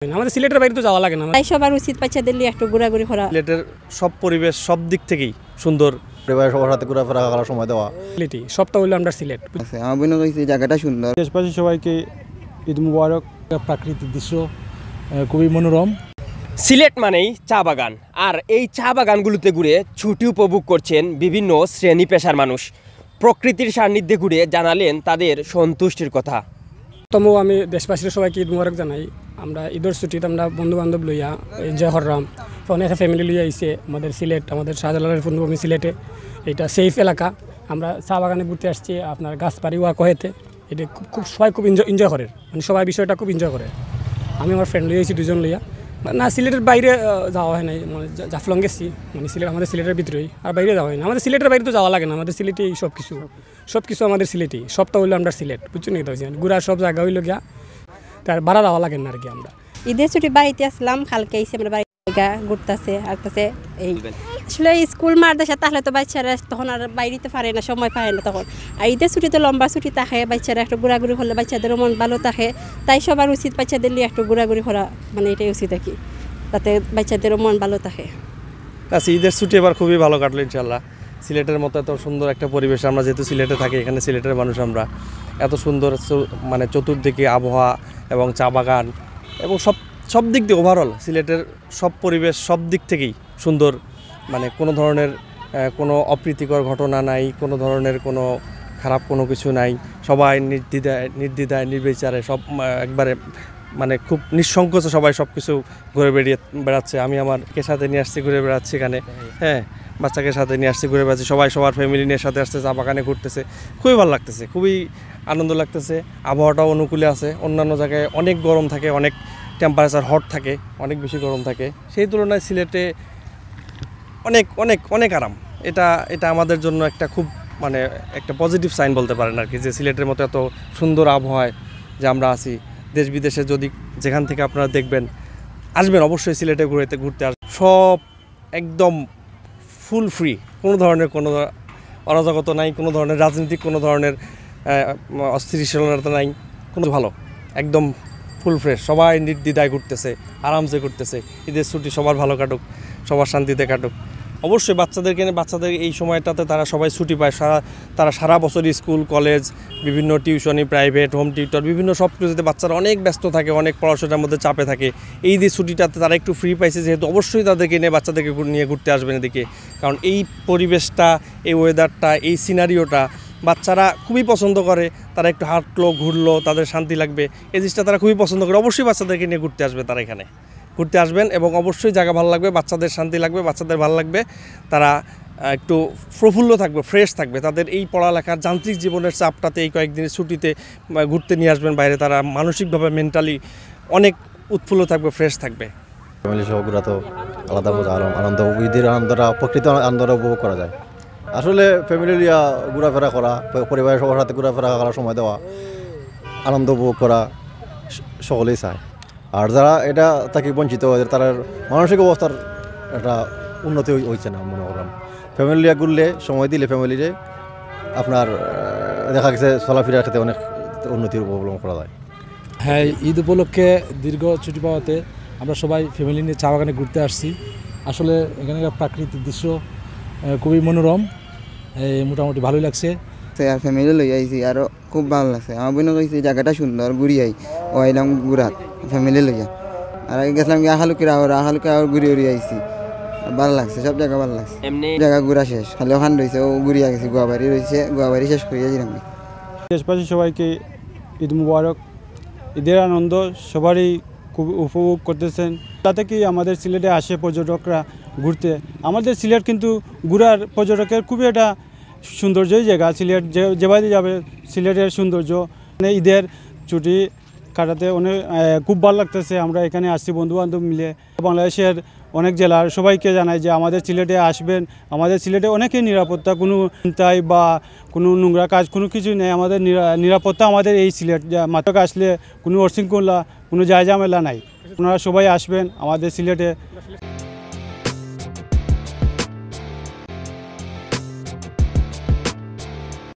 আমাদের সিলেটের বাইরে তো যাওয়া লাগে না, তাই সবার উচিত বাচ্চাদের নিয়ে একটু ঘোরাঘুরি করা। সিলেটের সব পরিবেশ সব দিক থেকেই সুন্দর, সবার সাথে ঘোরাফেরা করার সময় দেওয়া। সবটা হইলো আমরা সিলেট। আমার বোন কইছে জায়গাটা সুন্দর। দেশবাসী সবাইকে ঈদ মুবারক। প্রাকৃতিক দৃশ্য খুবই মনোরম। সিলেট মানেই চা বাগান, আর এই চা বাগানগুলোতে ঘুরে ছুটি উপভোগ করছেন বিভিন্ন শ্রেণী পেশার মানুষ। প্রকৃতির সান্নিধ্যে ঘুরে জানালেন তাদের সন্তুষ্টির কথা। তবু আমি দেশবাসীর সবাইকে ঈদ মুবারক জানাই। আমরা ঈদের ছুটিতে আমরা বন্ধু বান্ধব লইয়া এনজয় করলাম। অনেক ফ্যামিলি লইয়া আইসে আমাদের সিলেট, আমাদের শাহজালালের পূর্ণভূমি সিলেটে। এটা সেফ এলাকা। আমরা চা বাগানে ঘুরতে আসছি, আপনার গাছপাড়ি ওয়াকহেতে। এটা খুব সবাই খুব এনজয় করে, মানে সবাই বিষয়টা খুব এনজয় করে। আমি আমার ফ্রেন্ড লইয়া আইছি, দুজন লইয়া। না, সিলেটের বাইরে যাওয়া হয় নাই, মানে জাফলং গেছি, মানে সিলেট আমাদের সিলেটের ভিতরেই, আর বাইরে যাওয়া হয় না। আমাদের সিলেটের বাইরে তো যাওয়া লাগে না, আমাদের সিলেটেই সব কিছু আমাদের সিলেটেই। সবটা হইলো আমরা সিলেট, বুঝছো নি? ঘুরার সব জায়গা হইলো গিয়া, তার ভাড়া যাওয়া লাগে না আর কি। আমরা ঈদের ছুটি বাড়িতে আসলাম, কালকে এসে আমরা বাড়ি ঘুরতেছে আসতেছে। এই আসলে স্কুল মারদেশে তাহলে তো বাচ্চারা তখন আর বাইরেতে পারে না, সময় পায় না তখন। আর ঈদের ছুটি তো লম্বা ছুটি থাকে, বাচ্চারা একটু ঘোরাঘুরি করলে বাচ্চাদেরও মন ভালো থাকে। তাই সবার উচিত বাচ্চাদের নিয়ে একটু ঘোরাঘুরি করা, মানে এটাই উচিত আর কি, তাতে বাচ্চাদেরও মন ভালো থাকে। আচ্ছা, ঈদের ছুটি এবার খুবই ভালো কাটলো ইনশাল্লাহ। সিলেটের মতো এত সুন্দর একটা পরিবেশ, আমরা যেহেতু সিলেটে থাকি, এখানে সিলেটের মানুষ আমরা, এত সুন্দর মানে চতুর্দিকে আবহাওয়া এবং চা বাগান এবং সব দিক দিয়ে ওভারঅল সিলেটের সব পরিবেশ সব দিক থেকেই সুন্দর। মানে কোনো ধরনের কোনো অপ্রীতিকর ঘটনা নাই, কোনো ধরনের কোনো খারাপ কোনো কিছু নাই। সবাই নির্দ্বিধায় নির্বিচারে সব একবারে মানে খুব নিঃসংকোচে সবাই সব কিছু ঘুরে বেড়াচ্ছে। আমি আমারকে সাথে নিয়ে আসছি, ঘুরে বেড়াচ্ছি এখানে। হ্যাঁ, বাচ্চাকে সাথে নিয়ে আসছি, ঘুরে বেড়াচ্ছি। সবাই সবার ফ্যামিলি নিয়ে সাথে আসছে, চা বাগানে ঘুরতেছে। খুবই ভালো লাগতেছে, খুবই আনন্দ লাগতেছে। আবহাওয়াটাও অনুকূলে আছে। অন্যান্য জায়গায় অনেক গরম থাকে, অনেক টেম্পারেচার হট থাকে, অনেক বেশি গরম থাকে। সেই তুলনায় সিলেটে অনেক অনেক অনেক আরাম। এটা আমাদের জন্য একটা খুব মানে একটা পজিটিভ সাইন বলতে পারেন আর কি, যে সিলেটের মতো এত সুন্দর আবহাওয়ায় যে আমরা আছি। দেশ বিদেশে যদি যেখান থেকে আপনারা দেখবেন আসবেন, অবশ্যই সিলেটে ঘুরতে আসবেন। সব একদম ফুল ফ্রি, কোনো ধরনের কোনো অরাজকতা নাই, কোনো ধরনের রাজনৈতিক কোনো ধরনের অস্থিতিশীলতা নাই, কোনো ভালো একদম ফুল ফ্রেশ। সবাই নির্দ্বিধায় ঘুরতেছে, আরামসে ঘুরতেছে। ঈদের ছুটি সবার ভালো কাটুক, সবার শান্তিতে কাটুক। অবশ্যই বাচ্চাদের এই সময়টাতে তারা সবাই ছুটি পায়। তারা সারা বছরই স্কুল কলেজ বিভিন্ন টিউশনি প্রাইভেট হোম টিউটর বিভিন্ন সব কিছুতে বাচ্চারা অনেক ব্যস্ত থাকে, অনেক পড়াশোনার মধ্যে চাপে থাকে। এই যে ছুটিটাতে তারা একটু ফ্রি পাইছে যেহেতু, অবশ্যই তাদেরকে নিয়ে বাচ্চাদেরকে নিয়ে ঘুরতে আসবেন এদিকে। কারণ এই পরিবেশটা, এই ওয়েদারটা, এই সিনারিওটা বাচ্চারা খুবই পছন্দ করে। তারা একটু হাঁটলো ঘুরলো, তাদের শান্তি লাগবে, এই জিনিসটা তারা খুবই পছন্দ করে। অবশ্যই বাচ্চাদেরকে নিয়ে ঘুরতে আসবে, তারা এখানে ঘুরতে আসবেন এবং অবশ্যই জায়গা ভালো লাগবে, বাচ্চাদের শান্তি লাগবে, বাচ্চাদের ভালো লাগবে। তারা একটু প্রফুল্ল থাকবে, ফ্রেশ থাকবে। তাদের এই পড়ালেখার যান্ত্রিক জীবনের চাপটাতে এই কয়েকদিনের ছুটিতে ঘুরতে নিয়ে আসবেন বাইরে, তারা মানসিকভাবে মেন্টালি অনেক উৎফুল্ল থাকবে, ফ্রেশ থাকবে। ফ্যামিলি সহ ঘোরা তো আলাদা মজা, আনন্দ, ঈদের আনন্দটা, প্রকৃত আনন্দটা উপভোগ করা যায়। আসলে ফ্যামিলি লিয়া ঘোরাফেরা করা, পরিবারের সবার সাথে ঘোরাফেরা করার সময় দেওয়া, আনন্দ উপভোগ করা সকলেই চায়। আর যারা এটা তাকে বঞ্চিত, তার মানসিক অবস্থার একটা উন্নতি হয়েছে না মনে করলাম। ফ্যামিলি লিয়া ঘুরলে, সময় দিলে ফ্যামিলিরে আপনার দেখা গেছে চলাফেরার ক্ষেত্রে অনেক উন্নতির অবলম্বন করা যায়। হ্যাঁ, ঈদ উপলক্ষে দীর্ঘ ছুটি পাওয়াতে আমরা সবাই ফ্যামিলি নিয়ে চা বাগানে ঘুরতে আসছি। আসলে এখানকার প্রাকৃতিক দৃশ্য খুবই মনোরম, মোটামুটি ভালোই লাগছে। আর ফ্যামিলি লই আইছি, আরও খুব ভালো লাগছে। আমার বোন কইছে জায়গাটা সুন্দর, ঘুরি আই ও আইলাম ঘুরাত ফ্যামিলি লইয়া। আর আগে গেছিলাম কি আহালুকে ঘুরি আইছি, ভালো লাগছে, সব জায়গা ভালো লাগছে। এমনি জায়গা ঘুরা শেষ, খালি ওখান রয়েছে ও ঘুরিয়া গেছি, গোয়াবাড়ি শেষ করিয়া যালাম। দেশবাসী সবাইকে ঈদ মুবারক। ঈদের আনন্দ সবারই খুব উপভোগ করতেছেন। তাতে কি আমাদের সিলেটে আসে পর্যটকরা ঘুরতে। আমাদের সিলেট কিন্তু ঘুরার পর্যটকের খুবই একটা সৌন্দর্যই জায়গা। সিলেট যেভাবে যাবে সিলেটের সৌন্দর্য, মানে ঈদের ছুটি কাটাতে অনেক খুব ভালো লাগতেছে। আমরা এখানে আসছি বন্ধুবান্ধব মিলে। বাংলাদেশের অনেক জেলার সবাইকে জানাই যে আমাদের সিলেটে আসবেন। আমাদের সিলেটে অনেকেই নিরাপত্তা, কোনো চিন্তাই বা কোনো নোংরা কাজ কোনো কিছু নেই। আমাদের নিরাপত্তা আমাদের এই সিলেট, মাত্র আসলে কোনো অশৃঙ্খলা, কোনো জায়জামেলা নাই। আপনারা সবাই আসবেন আমাদের সিলেটে।